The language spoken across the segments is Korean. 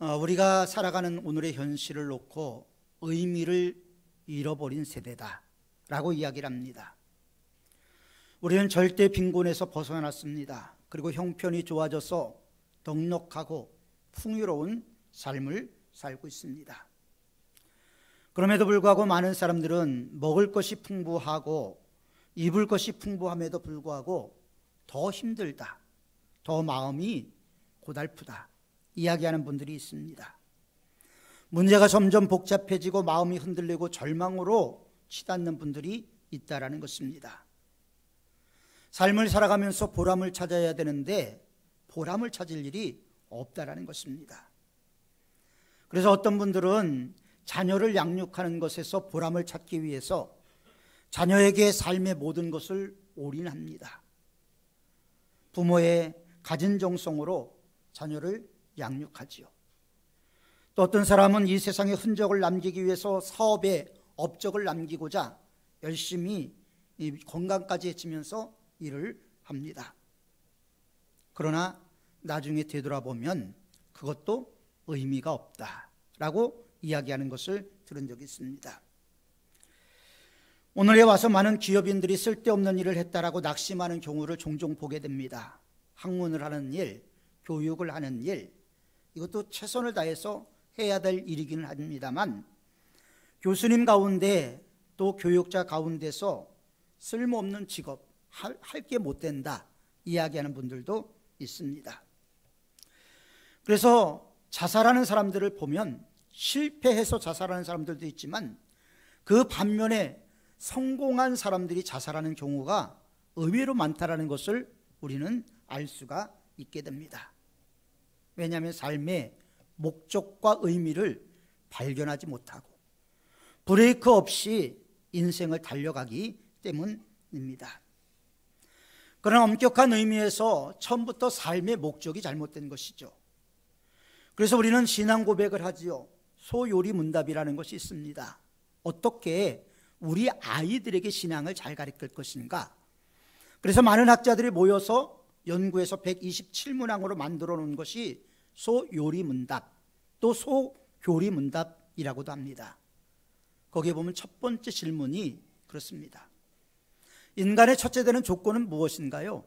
우리가 살아가는 오늘의 현실을 놓고 의미를 잃어버린 세대다라고 이야기를 합니다. 우리는 절대 빈곤에서 벗어났습니다. 그리고 형편이 좋아져서 넉넉하고 풍요로운 삶을 살고 있습니다. 그럼에도 불구하고 많은 사람들은 먹을 것이 풍부하고 입을 것이 풍부함에도 불구하고 더 힘들다, 더 마음이 고달프다 이야기하는 분들이 있습니다. 문제가 점점 복잡해지고 마음이 흔들리고 절망으로 치닫는 분들이 있다라는 것입니다. 삶을 살아가면서 보람을 찾아야 되는데 보람을 찾을 일이 없다라는 것입니다. 그래서 어떤 분들은 자녀를 양육하는 것에서 보람을 찾기 위해서 자녀에게 삶의 모든 것을 올인합니다. 부모의 가진 정성으로 자녀를 양육하지요. 또 어떤 사람은 이 세상에 흔적을 남기기 위해서 사업에 업적을 남기고자 열심히 건강까지 해치면서 일을 합니다. 그러나 나중에 되돌아보면 그것도 의미가 없다라고 이야기하는 것을 들은 적이 있습니다. 오늘에 와서 많은 기업인들이 쓸데없는 일을 했다라고 낙심하는 경우를 종종 보게 됩니다. 학문을 하는 일, 교육을 하는 일, 이것도 최선을 다해서 해야 될 일이기는 합니다만 교수님 가운데 또 교육자 가운데서 쓸모없는 직업, 할 게 못 된다 이야기하는 분들도 있습니다. 그래서 자살하는 사람들을 보면 실패해서 자살하는 사람들도 있지만 그 반면에 성공한 사람들이 자살하는 경우가 의외로 많다라는 것을 우리는 알 수가 있게 됩니다. 왜냐하면 삶의 목적과 의미를 발견하지 못하고 브레이크 없이 인생을 달려가기 때문입니다. 그러나 엄격한 의미에서 처음부터 삶의 목적이 잘못된 것이죠. 그래서 우리는 신앙 고백을 하지요. 소요리문답이라는 것이 있습니다. 어떻게 우리 아이들에게 신앙을 잘 가르칠 것인가. 그래서 많은 학자들이 모여서 연구해서 127문항으로 만들어 놓은 것이 소요리문답, 또 소교리문답이라고도 합니다. 거기에 보면 첫 번째 질문이 그렇습니다. 인간의 첫째 되는 조건은 무엇인가요?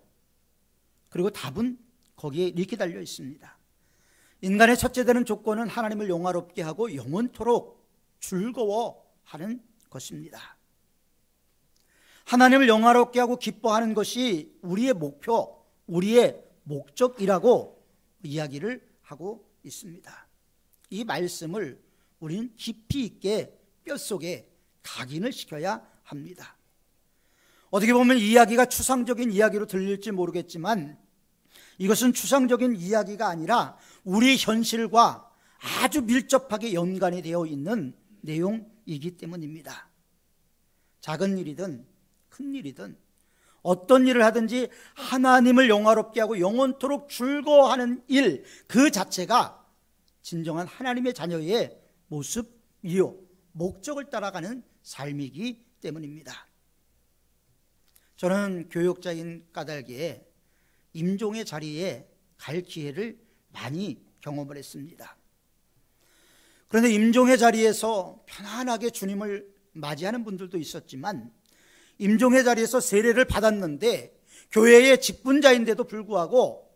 그리고 답은 거기에 이렇게 달려 있습니다. 인간의 첫째 되는 조건은 하나님을 영화롭게 하고 영원토록 즐거워하는 것입니다. 하나님을 영화롭게 하고 기뻐하는 것이 우리의 목표, 우리의 목적이라고 이야기를 하고 있습니다. 이 말씀을 우리는 깊이 있게 뼛속에 각인을 시켜야 합니다. 어떻게 보면 이 이야기가 추상적인 이야기로 들릴지 모르겠지만 이것은 추상적인 이야기가 아니라 우리 현실과 아주 밀접하게 연관이 되어 있는 내용이기 때문입니다. 작은 일이든 큰 일이든 어떤 일을 하든지 하나님을 영화롭게 하고 영원토록 즐거워하는 일, 그 자체가 진정한 하나님의 자녀의 모습이요 목적을 따라가는 삶이기 때문입니다. 저는 교육자인 까닭에 임종의 자리에 갈 기회를 많이 경험을 했습니다. 그런데 임종의 자리에서 편안하게 주님을 맞이하는 분들도 있었지만 임종의 자리에서 세례를 받았는데 교회의 직분자인데도 불구하고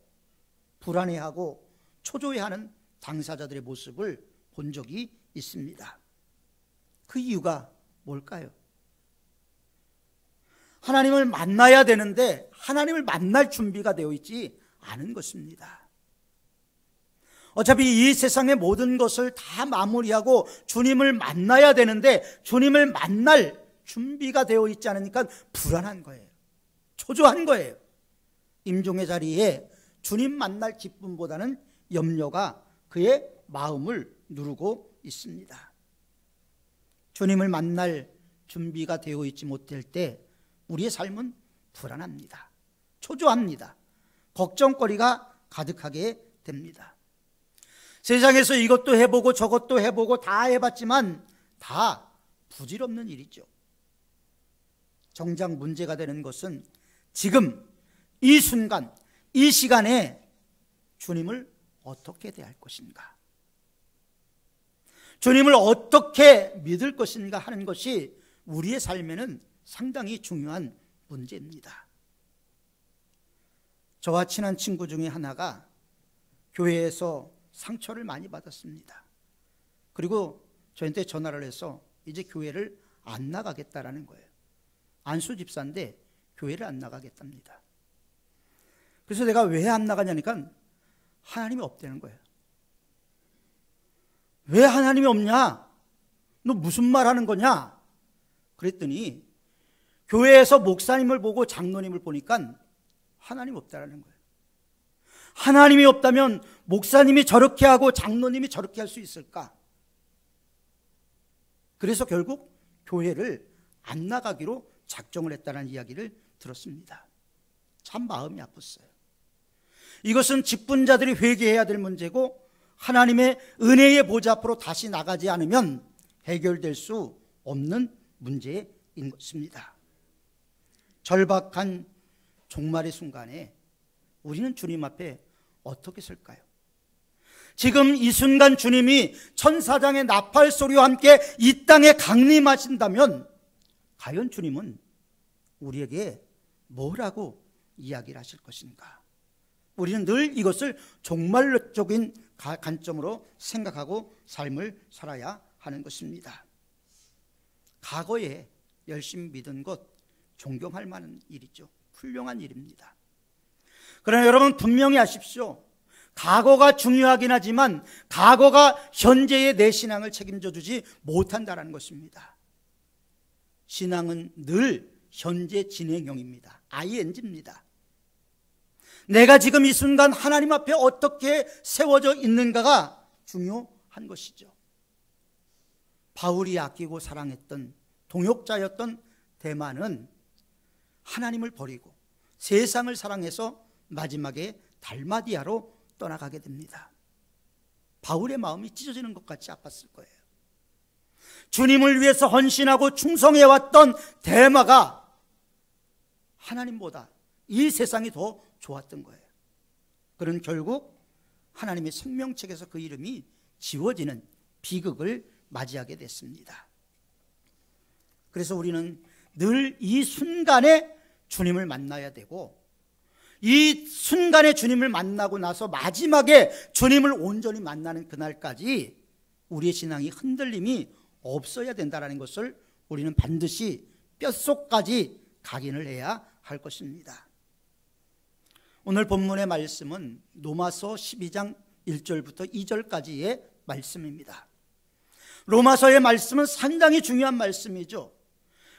불안해하고 초조해하는 당사자들의 모습을 본 적이 있습니다. 그 이유가 뭘까요? 하나님을 만나야 되는데 하나님을 만날 준비가 되어 있지 않은 것입니다. 어차피 이 세상의 모든 것을 다 마무리하고 주님을 만나야 되는데 주님을 만날 준비가 되어 있지 않으니까 불안한 거예요. 초조한 거예요. 임종의 자리에 주님 만날 기쁨보다는 염려가 그의 마음을 누르고 있습니다. 주님을 만날 준비가 되어 있지 못할 때 우리의 삶은 불안합니다. 초조합니다. 걱정거리가 가득하게 됩니다. 세상에서 이것도 해보고 저것도 해보고 다 해봤지만 다 부질없는 일이죠. 정작 문제가 되는 것은 지금 이 순간 이 시간에 주님을 어떻게 대할 것인가. 주님을 어떻게 믿을 것인가 하는 것이 우리의 삶에는 상당히 중요한 문제입니다. 저와 친한 친구 중에 하나가 교회에서 상처를 많이 받았습니다. 그리고 저한테 전화를 해서 이제 교회를 안 나가겠다라는 거예요. 안수 집사인데 교회를 안 나가겠답니다. 그래서 내가 왜 안 나가냐니까 하나님이 없다는 거예요. 왜 하나님이 없냐? 너 무슨 말 하는 거냐? 그랬더니 교회에서 목사님을 보고 장로님을 보니까 하나님 없다라는 거예요. 하나님이 없다면 목사님이 저렇게 하고 장로님이 저렇게 할 수 있을까? 그래서 결국 교회를 안 나가기로 작정을 했다는 이야기를 들었습니다. 참 마음이 아팠어요. 이것은 직분자들이 회개해야 될 문제고 하나님의 은혜의 보좌 앞으로 다시 나가지 않으면 해결될 수 없는 문제인 것입니다. 절박한 종말의 순간에 우리는 주님 앞에 어떻게 설까요? 지금 이 순간 주님이 천사장의 나팔 소리와 함께 이 땅에 강림하신다면 과연 주님은 우리에게 뭐라고 이야기를 하실 것인가? 우리는 늘 이것을 종말론적인 관점으로 생각하고 삶을 살아야 하는 것입니다. 과거에 열심히 믿은 것 존경할 만한 일이죠. 훌륭한 일입니다. 그러나 여러분 분명히 아십시오. 과거가 중요하긴 하지만 과거가 현재의 내 신앙을 책임져 주지 못한다는 것입니다. 신앙은 늘 현재 진행형입니다. ing입니다. 내가 지금 이 순간 하나님 앞에 어떻게 세워져 있는가가 중요한 것이죠. 바울이 아끼고 사랑했던 동역자였던 데마는 하나님을 버리고 세상을 사랑해서 마지막에 달마디아로 떠나가게 됩니다. 바울의 마음이 찢어지는 것 같이 아팠을 거예요. 주님을 위해서 헌신하고 충성해왔던 데마가 하나님보다 이 세상이 더 좋았던 거예요. 그는 결국 하나님의 생명책에서 그 이름이 지워지는 비극을 맞이하게 됐습니다. 그래서 우리는 늘 이 순간에 주님을 만나야 되고 이 순간에 주님을 만나고 나서 마지막에 주님을 온전히 만나는 그날까지 우리의 신앙이 흔들림이 없어야 된다는 것을 우리는 반드시 뼛속까지 각인을 해야 할 것입니다. 오늘 본문의 말씀은 로마서 12장 1절부터 2절까지의 말씀입니다. 로마서의 말씀은 상당히 중요한 말씀이죠.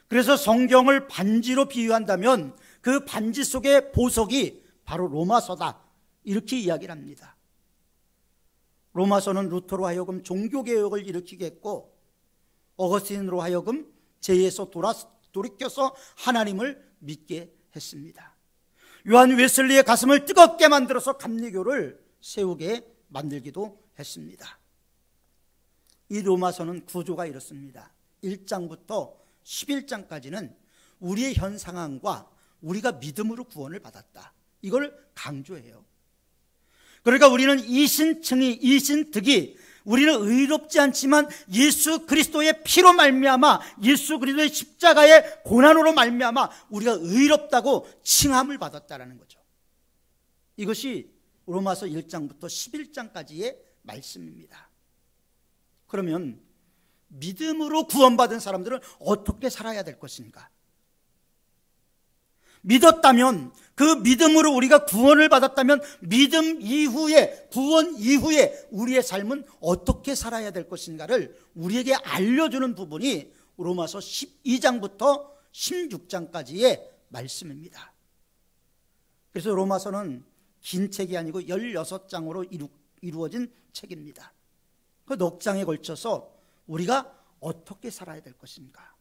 그래서 성경을 반지로 비유한다면 그 반지 속의 보석이 바로 로마서다, 이렇게 이야기를 합니다. 로마서는 루터로 하여금 종교개혁을 일으키게 했고 어거스틴으로 하여금 죄에서 돌이켜서 하나님을 믿게 했습니다. 요한 웨슬리의 가슴을 뜨겁게 만들어서 감리교를 세우게 만들기도 했습니다. 이 로마서는 구조가 이렇습니다. 1장부터 11장까지는 우리의 현 상황과 우리가 믿음으로 구원을 받았다, 이걸 강조해요. 그러니까 우리는 이신득이 우리는 의롭지 않지만 예수 그리스도의 피로 말미암아 예수 그리스도의 십자가의 고난으로 말미암아 우리가 의롭다고 칭함을 받았다라는 거죠. 이것이 로마서 1장부터 11장까지의 말씀입니다. 그러면 믿음으로 구원받은 사람들은 어떻게 살아야 될 것인가? 믿었다면, 그 믿음으로 우리가 구원을 받았다면 믿음 이후에, 구원 이후에 우리의 삶은 어떻게 살아야 될 것인가를 우리에게 알려주는 부분이 로마서 12장부터 16장까지의 말씀입니다. 그래서 로마서는 긴 책이 아니고 16장으로 이루어진 책입니다. 그 넉 장에 걸쳐서 우리가 어떻게 살아야 될 것인가?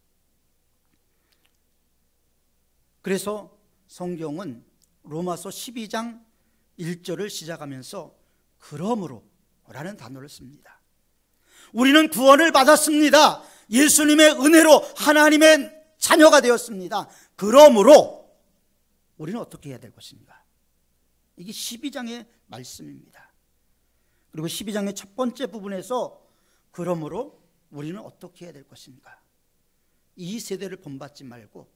그래서 성경은 로마서 12장 1절을 시작하면서 그러므로 라는 단어를 씁니다. 우리는 구원을 받았습니다. 예수님의 은혜로 하나님의 자녀가 되었습니다. 그러므로 우리는 어떻게 해야 될 것인가? 이게 12장의 말씀입니다. 그리고 12장의 첫 번째 부분에서 그러므로 우리는 어떻게 해야 될 것인가? 이 세대를 본받지 말고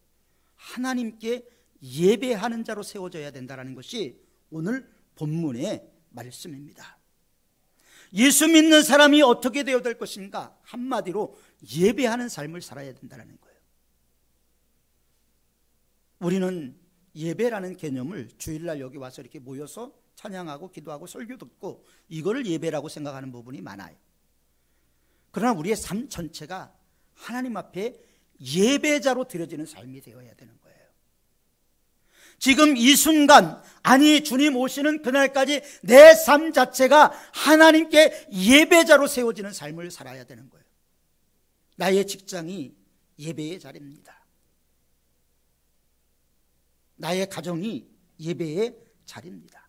하나님께 예배하는 자로 세워져야 된다는 것이 오늘 본문의 말씀입니다. 예수 믿는 사람이 어떻게 되어야 될 것인가? 한마디로 예배하는 삶을 살아야 된다는 거예요. 우리는 예배라는 개념을 주일날 여기 와서 이렇게 모여서 찬양하고 기도하고 설교 듣고 이거를 예배라고 생각하는 부분이 많아요. 그러나 우리의 삶 전체가 하나님 앞에 예배자로 드려지는 삶이 되어야 되는 거예요. 지금 이 순간, 아니 주님 오시는 그날까지 내 삶 자체가 하나님께 예배자로 세워지는 삶을 살아야 되는 거예요. 나의 직장이 예배의 자리입니다. 나의 가정이 예배의 자리입니다.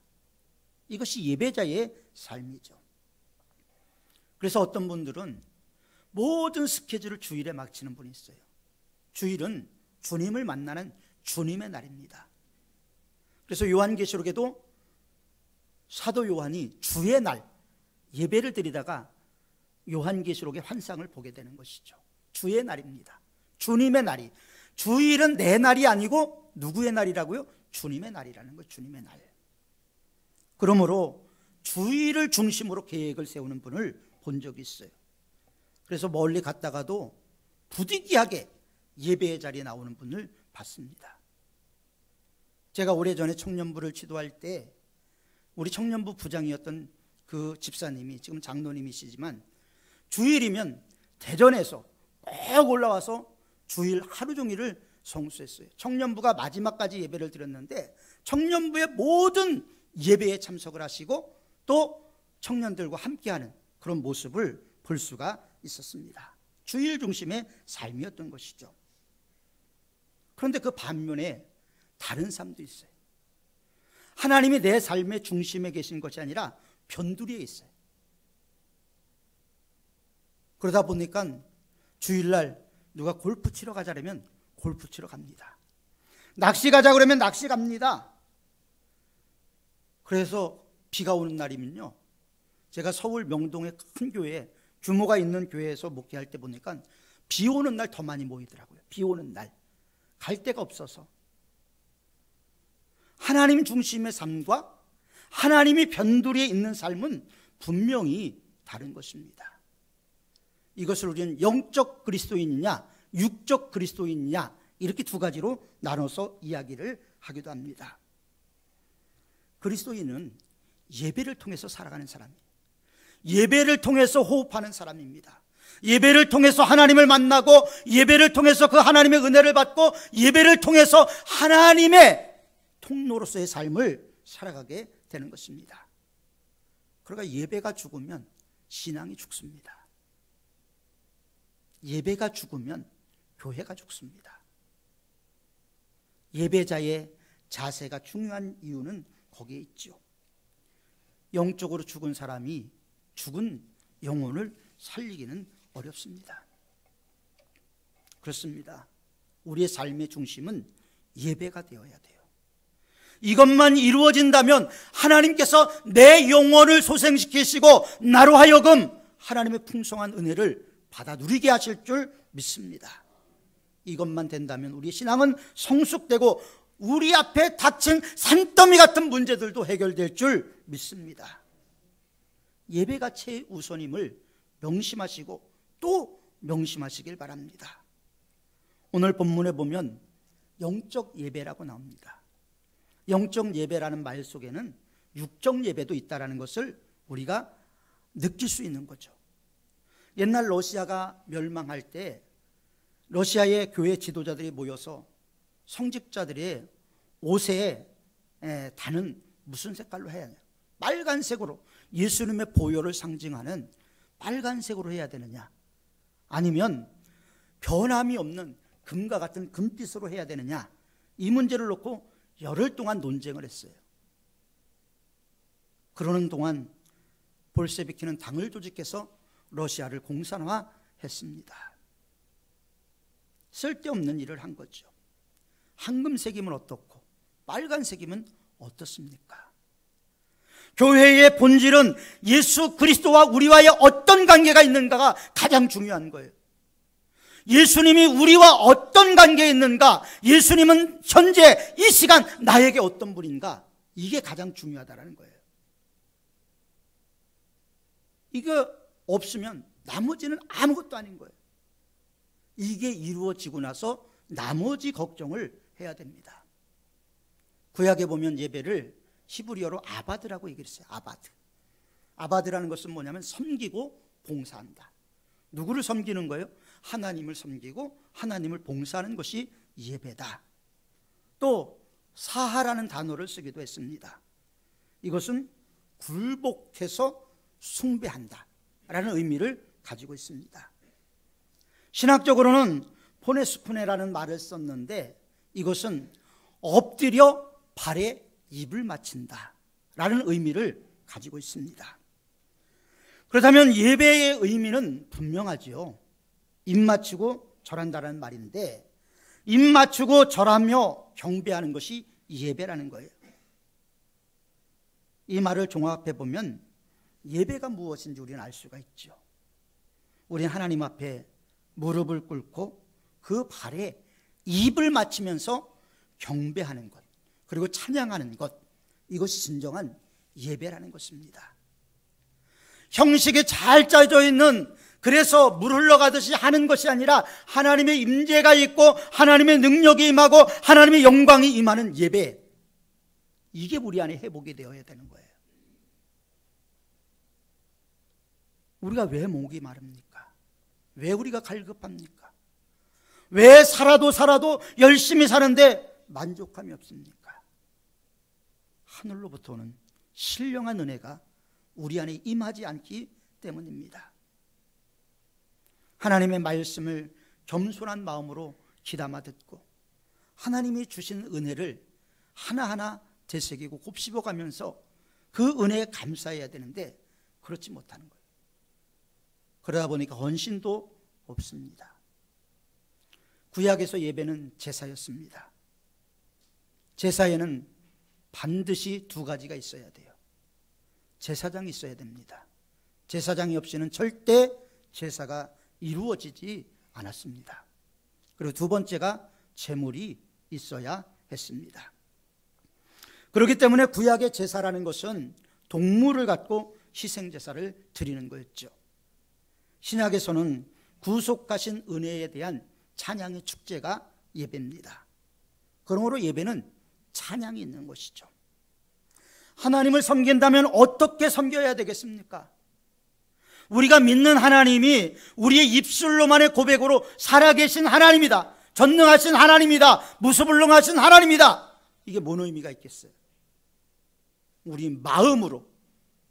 이것이 예배자의 삶이죠. 그래서 어떤 분들은 모든 스케줄을 주일에 마치는 분이 있어요. 주일은 주님을 만나는 주님의 날입니다. 그래서 요한계시록에도 사도 요한이 주의 날 예배를 드리다가 요한계시록의 환상을 보게 되는 것이죠. 주의 날입니다. 주님의 날이. 주일은 내 날이 아니고 누구의 날이라고요? 주님의 날이라는 거예요. 주님의 날. 그러므로 주일을 중심으로 계획을 세우는 분을 본 적이 있어요. 그래서 멀리 갔다가도 부득이하게 예배의 자리에 나오는 분을 봤습니다. 제가 오래전에 청년부를 지도할 때 우리 청년부 부장이었던 그 집사님이 지금 장로님이시지만 주일이면 대전에서 꼭 올라와서 주일 하루 종일을 성수했어요. 청년부가 마지막까지 예배를 드렸는데 청년부의 모든 예배에 참석을 하시고 또 청년들과 함께하는 그런 모습을 볼 수가 있었습니다. 주일 중심의 삶이었던 것이죠. 그런데 그 반면에 다른 삶도 있어요. 하나님이 내 삶의 중심에 계신 것이 아니라 변두리에 있어요. 그러다 보니까 주일날 누가 골프 치러 가자라면 골프 치러 갑니다. 낚시 가자 그러면 낚시 갑니다. 그래서 비가 오는 날이면요, 제가 서울 명동의 큰 교회, 규모가 있는 교회에서 목회할 때 보니까 비 오는 날 더 많이 모이더라고요. 비 오는 날 갈 데가 없어서. 하나님 중심의 삶과 하나님이 변두리에 있는 삶은 분명히 다른 것입니다. 이것을 우리는 영적 그리스도인이냐 육적 그리스도인이냐 이렇게 두 가지로 나눠서 이야기를 하기도 합니다. 그리스도인은 예배를 통해서 살아가는 사람이에요. 예배를 통해서 호흡하는 사람입니다. 예배를 통해서 하나님을 만나고 예배를 통해서 그 하나님의 은혜를 받고 예배를 통해서 하나님의 통로로서의 삶을 살아가게 되는 것입니다. 그러니까 예배가 죽으면 신앙이 죽습니다. 예배가 죽으면 교회가 죽습니다. 예배자의 자세가 중요한 이유는 거기에 있죠. 영적으로 죽은 사람이 죽은 영혼을 살리기는 어렵습니다. 그렇습니다. 우리의 삶의 중심은 예배가 되어야 돼요. 이것만 이루어진다면 하나님께서 내 영혼을 소생시키시고 나로 하여금 하나님의 풍성한 은혜를 받아 누리게 하실 줄 믿습니다. 이것만 된다면 우리의 신앙은 성숙되고 우리 앞에 닥친 산더미 같은 문제들도 해결될 줄 믿습니다. 예배가 최우선임을 명심하시고 또 명심하시길 바랍니다. 오늘 본문에 보면 영적 예배라고 나옵니다. 영적 예배라는 말 속에는 육적 예배도 있다는 것을 우리가 느낄 수 있는 거죠. 옛날 러시아가 멸망할 때 러시아의 교회 지도자들이 모여서 성직자들의 옷에 단은 무슨 색깔로 해야 해요? 빨간색으로, 예수님의 보혈을 상징하는 빨간색으로 해야 되느냐, 아니면 변함이 없는 금과 같은 금빛으로 해야 되느냐, 이 문제를 놓고 열흘 동안 논쟁을 했어요. 그러는 동안 볼셰비키는 당을 조직해서 러시아를 공산화했습니다. 쓸데없는 일을 한 거죠. 황금색이면 어떻고 빨간색이면 어떻습니까? 교회의 본질은 예수 그리스도와 우리와의 어떤 관계가 있는가가 가장 중요한 거예요. 예수님이 우리와 어떤 관계에 있는가, 예수님은 현재 이 시간 나에게 어떤 분인가, 이게 가장 중요하다는 거예요. 이거 없으면 나머지는 아무것도 아닌 거예요. 이게 이루어지고 나서 나머지 걱정을 해야 됩니다. 구약에 보면 예배를 히브리어로 아바드라고 얘기했어요. 아바드. 아바드라는 것은 뭐냐면 섬기고 봉사한다. 누구를 섬기는 거예요? 하나님을 섬기고 하나님을 봉사하는 것이 예배다. 또 사하라는 단어를 쓰기도 했습니다. 이것은 굴복해서 숭배한다 라는 의미를 가지고 있습니다. 신학적으로는 포네스푸네라는 말을 썼는데, 이것은 엎드려 발에 입을 맞춘다 라는 의미를 가지고 있습니다. 그렇다면 예배의 의미는 분명하지요. 입 맞추고 절한다는 말인데, 입 맞추고 절하며 경배하는 것이 예배라는 거예요. 이 말을 종합해 보면 예배가 무엇인지 우리는 알 수가 있죠. 우리는 하나님 앞에 무릎을 꿇고 그 발에 입을 맞추면서 경배하는 것, 그리고 찬양하는 것, 이것이 진정한 예배라는 것입니다. 형식이 잘 짜져 있는, 그래서 물 흘러가듯이 하는 것이 아니라 하나님의 임재가 있고 하나님의 능력이 임하고 하나님의 영광이 임하는 예배, 이게 우리 안에 회복이 되어야 되는 거예요. 우리가 왜 목이 마릅니까? 왜 우리가 갈급합니까? 왜 살아도 열심히 사는데 만족감이 없습니까? 하늘로부터 오는 신령한 은혜가 우리 안에 임하지 않기 때문입니다. 하나님의 말씀을 겸손한 마음으로 귀담아 듣고 하나님이 주신 은혜를 하나하나 되새기고 곱씹어가면서 그 은혜에 감사해야 되는데 그렇지 못하는 거예요. 그러다 보니까 헌신도 없습니다. 구약에서 예배는 제사였습니다. 제사에는 반드시 두 가지가 있어야 돼요. 제사장이 있어야 됩니다. 제사장이 없이는 절대 제사가 이루어지지 않았습니다. 그리고 두 번째가 제물이 있어야 했습니다. 그렇기 때문에 구약의 제사라는 것은 동물을 갖고 희생제사를 드리는 거였죠. 신약에서는 구속하신 은혜에 대한 찬양의 축제가 예배입니다. 그러므로 예배는 찬양이 있는 것이죠. 하나님을 섬긴다면 어떻게 섬겨야 되겠습니까? 우리가 믿는 하나님이 우리의 입술로만의 고백으로 살아계신 하나님이다, 전능하신 하나님이다, 무소불능하신 하나님이다, 이게 뭔 의미가 있겠어요? 우리 마음으로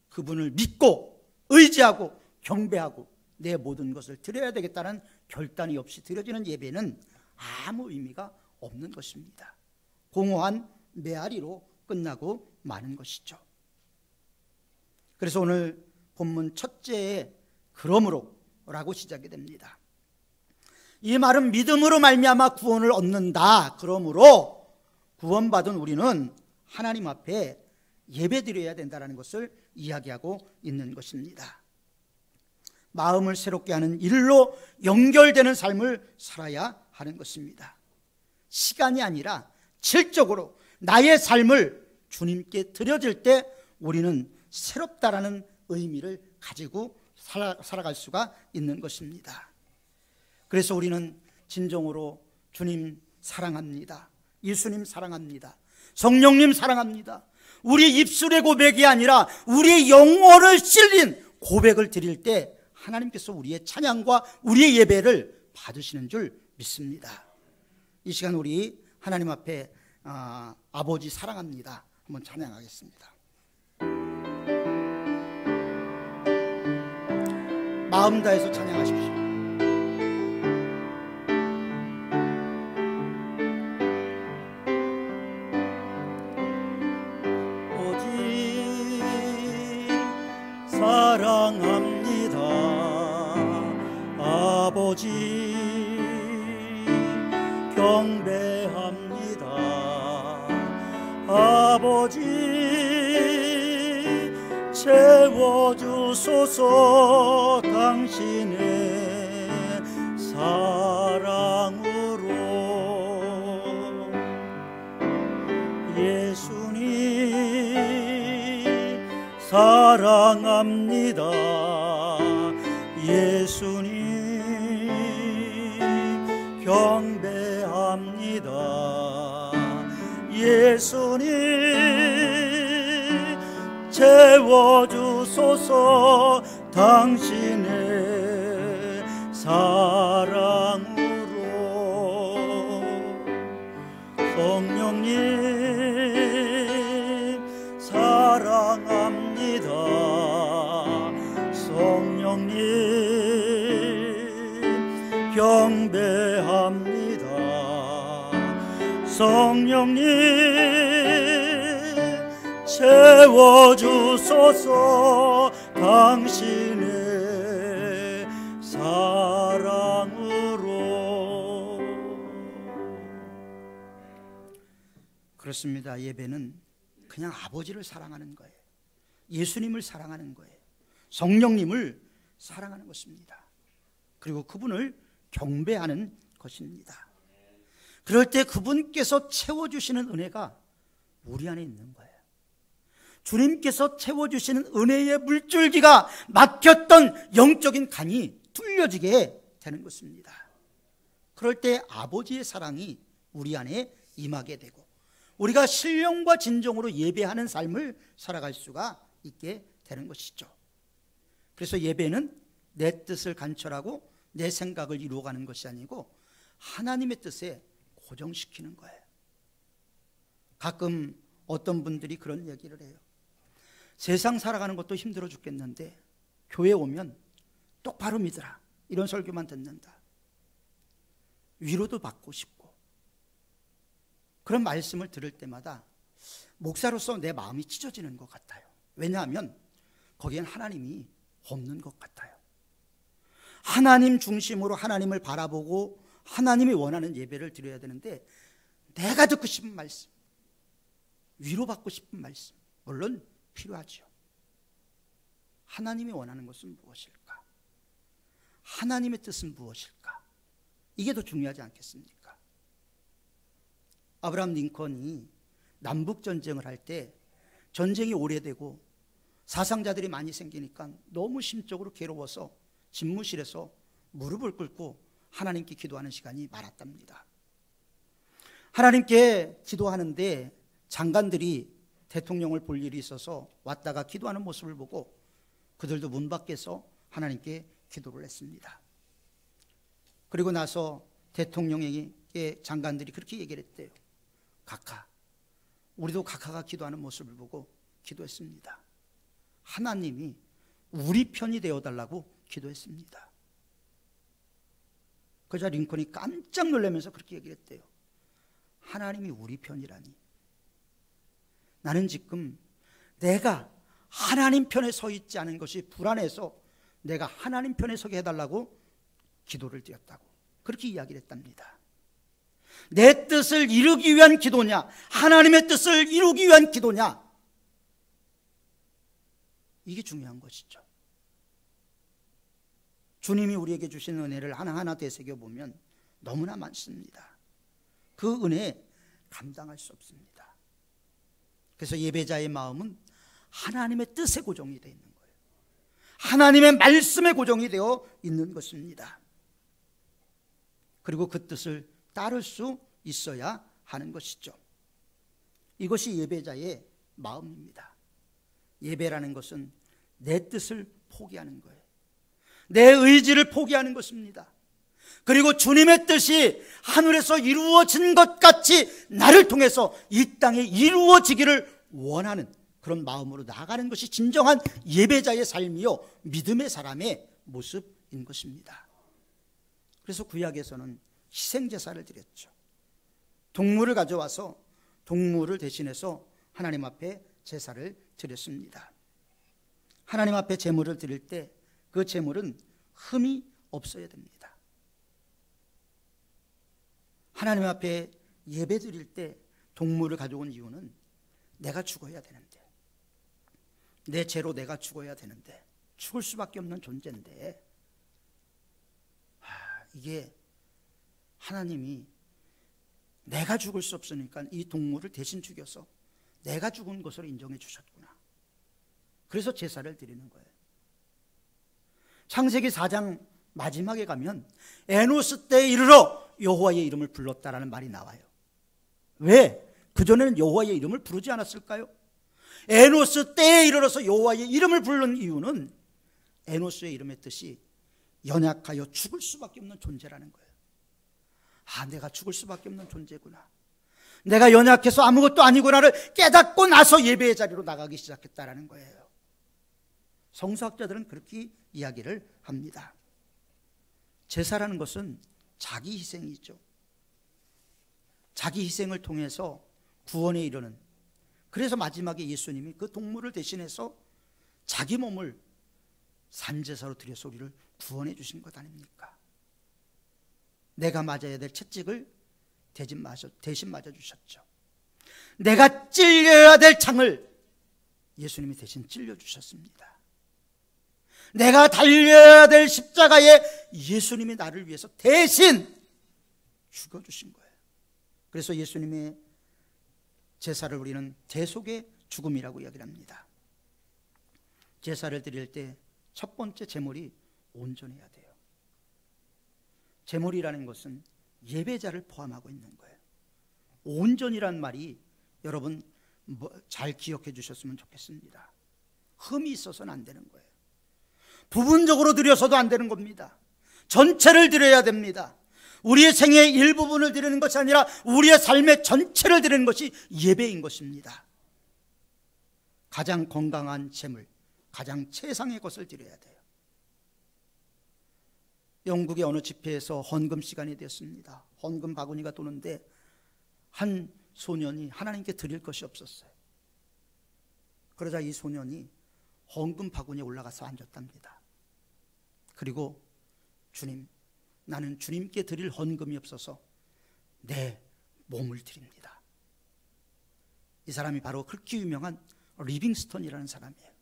그분을 믿고 의지하고 경배하고 내 모든 것을 드려야 되겠다는 결단이 없이 드려지는 예배는 아무 의미가 없는 것입니다. 공허한 메아리로 끝나고 마는 것이죠. 그래서 오늘 본문 첫째에 그러므로 라고 시작이 됩니다. 이 말은 믿음으로 말미암아 구원을 얻는다. 그러므로 구원받은 우리는 하나님 앞에 예배드려야 된다는 것을 이야기하고 있는 것입니다. 마음을 새롭게 하는 일로 연결되는 삶을 살아야 하는 것입니다. 시간이 아니라 질적으로 나의 삶을 주님께 드려질 때 우리는 새롭다라는 의미를 가지고 살아갈 수가 있는 것입니다. 그래서 우리는 진정으로 주님 사랑합니다, 예수님 사랑합니다, 성령님 사랑합니다, 우리 입술의 고백이 아니라 우리의 영혼을 찔린 고백을 드릴 때 하나님께서 우리의 찬양과 우리의 예배를 받으시는 줄 믿습니다. 이 시간 우리 하나님 앞에 아버지 사랑합니다 한번 찬양하겠습니다. 마음 다해서 찬양하십시오. 오직 사랑합니다 아버지, 경배합니다 아버지, 주소서 당신의 사랑으로. 예수님 사랑합니다. 예수님 경배합니다. 예수님 채워주소서 당신의 사랑으로. 성령님 사랑합니다. 성령님 경배합니다. 성령님 채워주소서 당신의 사랑으로. 그렇습니다. 예배는 그냥 아버지를 사랑하는 거예요. 예수님을 사랑하는 거예요. 성령님을 사랑하는 것입니다. 그리고 그분을 경배하는 것입니다. 그럴 때 그분께서 채워주시는 은혜가 우리 안에 있는 거예요. 주님께서 채워주시는 은혜의 물줄기가 막혔던 영적인 간이 뚫려지게 되는 것입니다. 그럴 때 아버지의 사랑이 우리 안에 임하게 되고 우리가 신령과 진정으로 예배하는 삶을 살아갈 수가 있게 되는 것이죠. 그래서 예배는 내 뜻을 관철하고 내 생각을 이루어가는 것이 아니고 하나님의 뜻에 고정시키는 거예요. 가끔 어떤 분들이 그런 얘기를 해요. 세상 살아가는 것도 힘들어 죽겠는데 교회 오면 똑바로 믿으라, 이런 설교만 듣는다. 위로도 받고 싶고 그런 말씀을 들을 때마다 목사로서 내 마음이 찢어지는 것 같아요. 왜냐하면 거기엔 하나님이 없는 것 같아요. 하나님 중심으로 하나님을 바라보고 하나님이 원하는 예배를 드려야 되는데 내가 듣고 싶은 말씀, 위로받고 싶은 말씀 물론 필요하죠. 하나님이 원하는 것은 무엇일까? 하나님의 뜻은 무엇일까? 이게 더 중요하지 않겠습니까? 아브라함 링컨이 남북전쟁을 할 때 전쟁이 오래되고 사상자들이 많이 생기니까 너무 심적으로 괴로워서 집무실에서 무릎을 꿇고 하나님께 기도하는 시간이 많았답니다. 하나님께 기도하는데 장관들이 대통령을 볼 일이 있어서 왔다가 기도하는 모습을 보고 그들도 문 밖에서 하나님께 기도를 했습니다. 그리고 나서 대통령에게 장관들이 그렇게 얘기를 했대요. 각하, 우리도 각하가 기도하는 모습을 보고 기도했습니다. 하나님이 우리 편이 되어달라고 기도했습니다. 그러자 링컨이 깜짝 놀라면서 그렇게 얘기를 했대요. 하나님이 우리 편이라니. 나는 지금 내가 하나님 편에 서 있지 않은 것이 불안해서 내가 하나님 편에 서게 해달라고 기도를 드렸다고 그렇게 이야기를 했답니다. 내 뜻을 이루기 위한 기도냐, 하나님의 뜻을 이루기 위한 기도냐, 이게 중요한 것이죠. 주님이 우리에게 주신 은혜를 하나하나 되새겨보면 너무나 많습니다. 그 은혜 감당할 수 없습니다. 그래서 예배자의 마음은 하나님의 뜻에 고정이 되어 있는 거예요. 하나님의 말씀에 고정이 되어 있는 것입니다. 그리고 그 뜻을 따를 수 있어야 하는 것이죠. 이것이 예배자의 마음입니다. 예배라는 것은 내 뜻을 포기하는 거예요. 내 의지를 포기하는 것입니다. 그리고 주님의 뜻이 하늘에서 이루어진 것 같이 나를 통해서 이 땅에 이루어지기를 원하는 그런 마음으로 나아가는 것이 진정한 예배자의 삶이요 믿음의 사람의 모습인 것입니다. 그래서 구약에서는 희생제사를 드렸죠. 동물을 가져와서 동물을 대신해서 하나님 앞에 제사를 드렸습니다. 하나님 앞에 제물을 드릴 때 그 제물은 흠이 없어야 됩니다. 하나님 앞에 예배 드릴 때 동물을 가져온 이유는 내가 죽어야 되는데, 내 죄로 내가 죽어야 되는데 죽을 수밖에 없는 존재인데, 이게 하나님이 내가 죽을 수 없으니까 이 동물을 대신 죽여서 내가 죽은 것으로 인정해 주셨구나. 그래서 제사를 드리는 거예요. 창세기 4장 마지막에 가면 에노스 때에 이르러 여호와의 이름을 불렀다라는 말이 나와요. 왜? 그전에는 여호와의 이름을 부르지 않았을까요? 에노스 때에 이르러서 여호와의 이름을 부르는 이유는 에노스의 이름의 뜻이 연약하여 죽을 수밖에 없는 존재라는 거예요. 내가 죽을 수밖에 없는 존재구나, 내가 연약해서 아무것도 아니구나를 깨닫고 나서 예배의 자리로 나가기 시작했다라는 거예요. 성서학자들은 그렇게 이야기를 합니다. 제사라는 것은 자기 희생이죠. 자기 희생을 통해서 구원에 이르는, 그래서 마지막에 예수님이 그 동물을 대신해서 자기 몸을 산제사로 드려서 우리를 구원해 주신 것 아닙니까? 내가 맞아야 될 채찍을 대신 맞아주셨죠. 내가 찔려야 될 창을 예수님이 대신 찔려주셨습니다. 내가 달려야 될 십자가에 예수님이 나를 위해서 대신 죽어주신 거예요. 그래서 예수님의 제사를 우리는 대속의 죽음이라고 이야기를 합니다. 제사를 드릴 때 첫 번째 제물이 온전해야 돼요. 제물이라는 것은 예배자를 포함하고 있는 거예요. 온전이란 말이 여러분 잘 기억해 주셨으면 좋겠습니다. 흠이 있어서는 안 되는 거예요. 부분적으로 드려서도 안 되는 겁니다. 전체를 드려야 됩니다. 우리의 생애의 일부분을 드리는 것이 아니라 우리의 삶의 전체를 드리는 것이 예배인 것입니다. 가장 건강한 제물, 가장 최상의 것을 드려야 돼요. 영국의 어느 집회에서 헌금 시간이 되었습니다. 헌금 바구니가 도는데 한 소년이 하나님께 드릴 것이 없었어요. 그러자 이 소년이 헌금 바구니에 올라가서 앉았답니다. 그리고 주님, 나는 주님께 드릴 헌금이 없어서 내 몸을 드립니다. 이 사람이 바로 그렇게 유명한 리빙스턴이라는 사람이에요.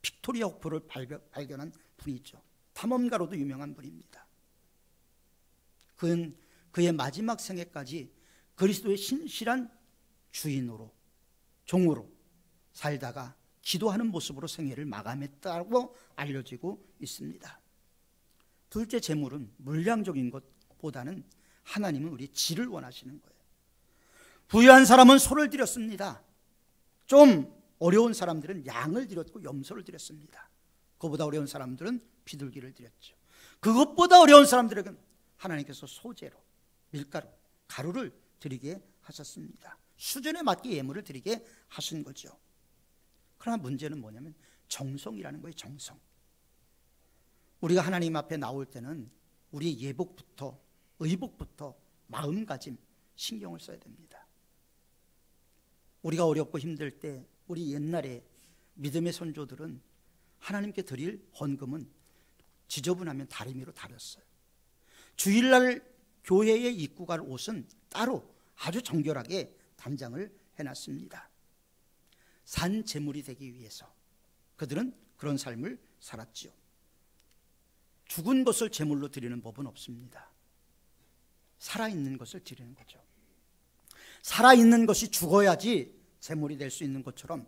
빅토리아 호프를 발견한 분이죠. 탐험가로도 유명한 분입니다. 그는 그의 마지막 생애까지 그리스도의 신실한 주인으로, 종으로 살다가 기도하는 모습으로 생애를 마감했다고 알려지고 있습니다. 둘째 제물은 물량적인 것보다는 하나님은 우리의 질을 원하시는 거예요. 부유한 사람은 소를 드렸습니다. 좀 어려운 사람들은 양을 드렸고 염소를 드렸습니다. 그보다 어려운 사람들은 비둘기를 드렸죠. 그것보다 어려운 사람들에게는 하나님께서 소재로 밀가루, 가루를 드리게 하셨습니다. 수준에 맞게 예물을 드리게 하신 거죠. 그러나 문제는 뭐냐면 정성이라는 거예요. 정성. 우리가 하나님 앞에 나올 때는 우리의 예복부터, 의복부터, 마음가짐, 신경을 써야 됩니다. 우리가 어렵고 힘들 때 우리 옛날에 믿음의 선조들은 하나님께 드릴 헌금은 지저분하면 다리미로 다렸어요. 주일날 교회에 입고 갈 옷은 따로 아주 정결하게 단장을 해놨습니다. 산 제물이 되기 위해서 그들은 그런 삶을 살았지요. 죽은 것을 제물로 드리는 법은 없습니다. 살아있는 것을 드리는 거죠. 살아있는 것이 죽어야지 제물이 될 수 있는 것처럼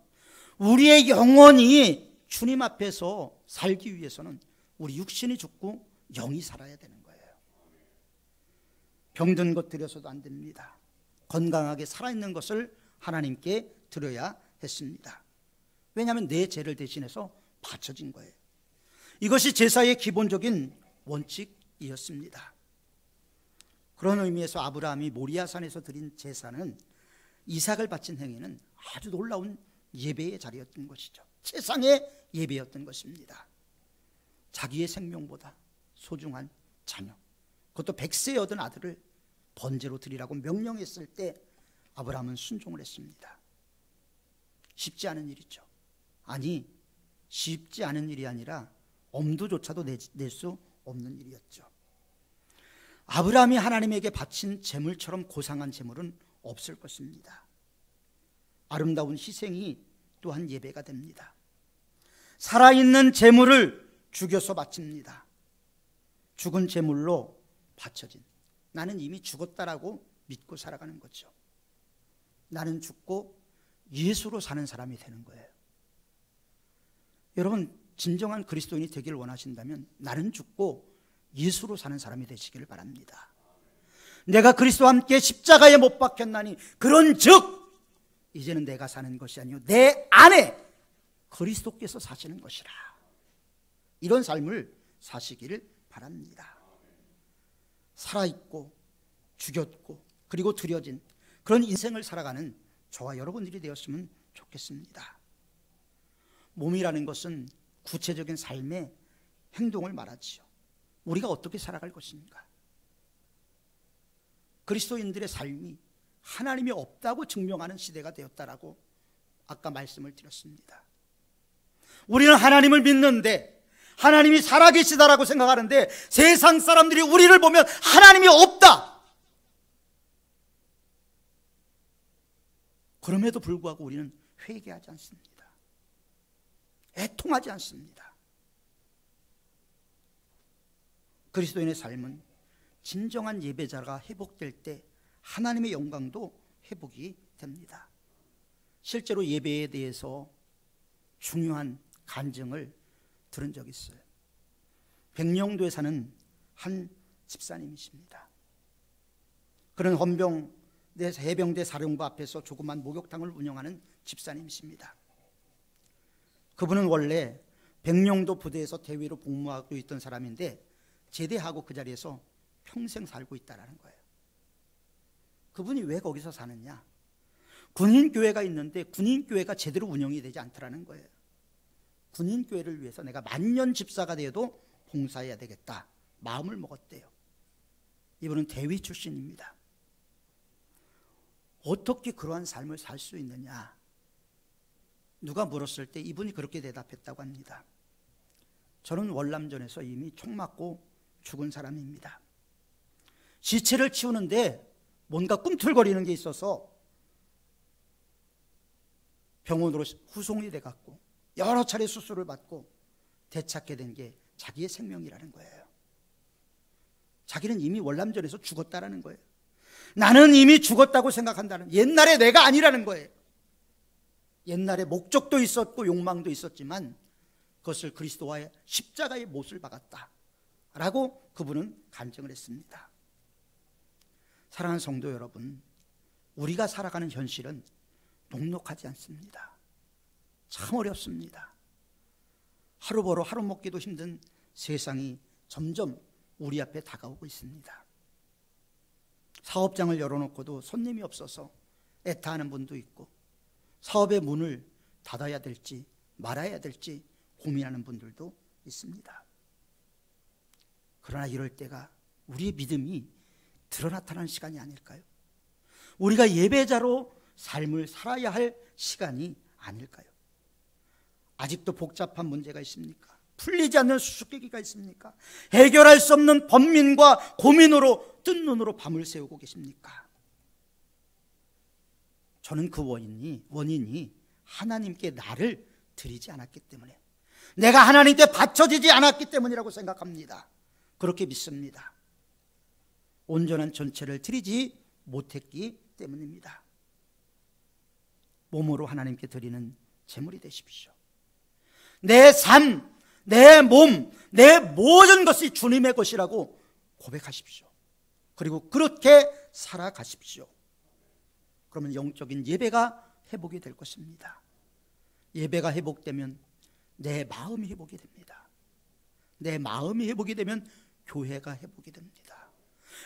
우리의 영혼이 주님 앞에서 살기 위해서는 우리 육신이 죽고 영이 살아야 되는 거예요. 병든 것 드려서도 안 됩니다. 건강하게 살아있는 것을 하나님께 드려야 했습니다. 왜냐하면 내 죄를 대신해서 바쳐진 거예요. 이것이 제사의 기본적인 원칙이었습니다. 그런 의미에서 아브라함이 모리아산에서 드린 제사는, 이삭을 바친 행위는 아주 놀라운 예배의 자리였던 것이죠. 최상의 예배였던 것입니다. 자기의 생명보다 소중한 자녀, 그것도 100세에 얻은 아들을 번제로 드리라고 명령했을 때 아브라함은 순종을 했습니다. 쉽지 않은 일이죠. 아니, 쉽지 않은 일이 아니라 엄두조차도 낼 수 없는 일이었죠. 아브라함이 하나님에게 바친 제물처럼 고상한 제물은 없을 것입니다. 아름다운 희생이 또한 예배가 됩니다. 살아있는 재물을 죽여서 바칩니다. 죽은 재물로 바쳐진, 나는 이미 죽었다라고 믿고 살아가는 거죠. 나는 죽고 예수로 사는 사람이 되는 거예요. 여러분, 진정한 그리스도인이 되기를 원하신다면 나는 죽고 예수로 사는 사람이 되시기를 바랍니다. 내가 그리스도와 함께 십자가에 못 박혔나니 그런즉 이제는 내가 사는 것이 아니요 내 안에 그리스도께서 사시는 것이라. 이런 삶을 사시기를 바랍니다. 살아있고 죽였고 그리고 드려진 그런 인생을 살아가는 저와 여러분들이 되었으면 좋겠습니다. 몸이라는 것은 구체적인 삶의 행동을 말하지요. 우리가 어떻게 살아갈 것인가? 그리스도인들의 삶이 하나님이 없다고 증명하는 시대가 되었다라고 아까 말씀을 드렸습니다. 우리는 하나님을 믿는데, 하나님이 살아계시다라고 생각하는데 세상 사람들이 우리를 보면 하나님이 없다. 그럼에도 불구하고 우리는 회개하지 않습니다. 애통하지 않습니다. 그리스도인의 삶은 진정한 예배자가 회복될 때 하나님의 영광도 회복이 됩니다. 실제로 예배에 대해서 중요한 간증을 들은 적이 있어요. 백령도에 사는 한 집사님이십니다. 그런 해병대 사령부 앞에서 조그만 목욕탕을 운영하는 집사님이십니다. 그분은 원래 백령도 부대에서 대위로 복무하고 있던 사람인데 제대하고 그 자리에서 평생 살고 있다는 거예요. 그분이 왜 거기서 사느냐? 군인교회가 있는데 군인교회가 제대로 운영이 되지 않더라는 거예요. 군인교회를 위해서 내가 만년 집사가 되어도 봉사해야 되겠다 마음을 먹었대요. 이분은 대위 출신입니다. 어떻게 그러한 삶을 살 수 있느냐? 누가 물었을 때 이분이 그렇게 대답했다고 합니다. 저는 월남전에서 이미 총 맞고 죽은 사람입니다. 시체를 치우는데 뭔가 꿈틀거리는 게 있어서 병원으로 후송이 돼갖고 여러 차례 수술을 받고 되찾게 된 게 자기의 생명이라는 거예요. 자기는 이미 월남전에서 죽었다라는 거예요. 나는 이미 죽었다고 생각한다는, 옛날에 내가 아니라는 거예요. 옛날에 목적도 있었고 욕망도 있었지만 그것을 그리스도와의 십자가의 못을 박았다라고 그분은 간증을 했습니다. 사랑하는 성도 여러분, 우리가 살아가는 현실은 녹록하지 않습니다. 참 어렵습니다. 하루 벌어 하루 먹기도 힘든 세상이 점점 우리 앞에 다가오고 있습니다. 사업장을 열어놓고도 손님이 없어서 애타하는 분도 있고, 사업의 문을 닫아야 될지 말아야 될지 고민하는 분들도 있습니다. 그러나 이럴 때가 우리의 믿음이 드러나타나는 시간이 아닐까요? 우리가 예배자로 삶을 살아야 할 시간이 아닐까요? 아직도 복잡한 문제가 있습니까? 풀리지 않는 수수께끼가 있습니까? 해결할 수 없는 번민과 고민으로 뜬 눈으로 밤을 새우고 계십니까? 저는 그 원인이 하나님께 나를 드리지 않았기 때문에, 내가 하나님께 바쳐지지 않았기 때문이라고 생각합니다. 그렇게 믿습니다. 온전한 전체를 드리지 못했기 때문입니다. 몸으로 하나님께 드리는 제물이 되십시오. 내 삶, 내 몸, 내 모든 것이 주님의 것이라고 고백하십시오. 그리고 그렇게 살아가십시오. 그러면 영적인 예배가 회복이 될 것입니다. 예배가 회복되면 내 마음이 회복이 됩니다. 내 마음이 회복이 되면 교회가 회복이 됩니다.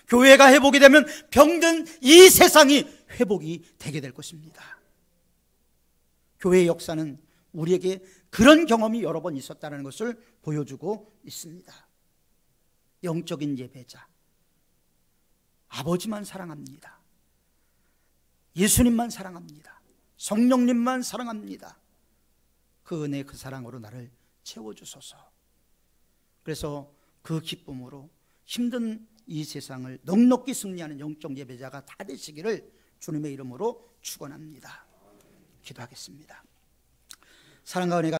교회가 회복이 되면 병든 이 세상이 회복이 되게 될 것입니다. 교회의 역사는 우리에게 그런 경험이 여러 번 있었다는 것을 보여주고 있습니다. 영적인 예배자, 아버지만 사랑합니다. 예수님만 사랑합니다. 성령님만 사랑합니다. 그 은혜, 그 사랑으로 나를 채워주소서. 그래서 그 기쁨으로 힘든 이 세상을 넉넉히 승리하는 영적 예배자가 다 되시기를 주님의 이름으로 축원합니다. 기도하겠습니다. 사랑과 은혜가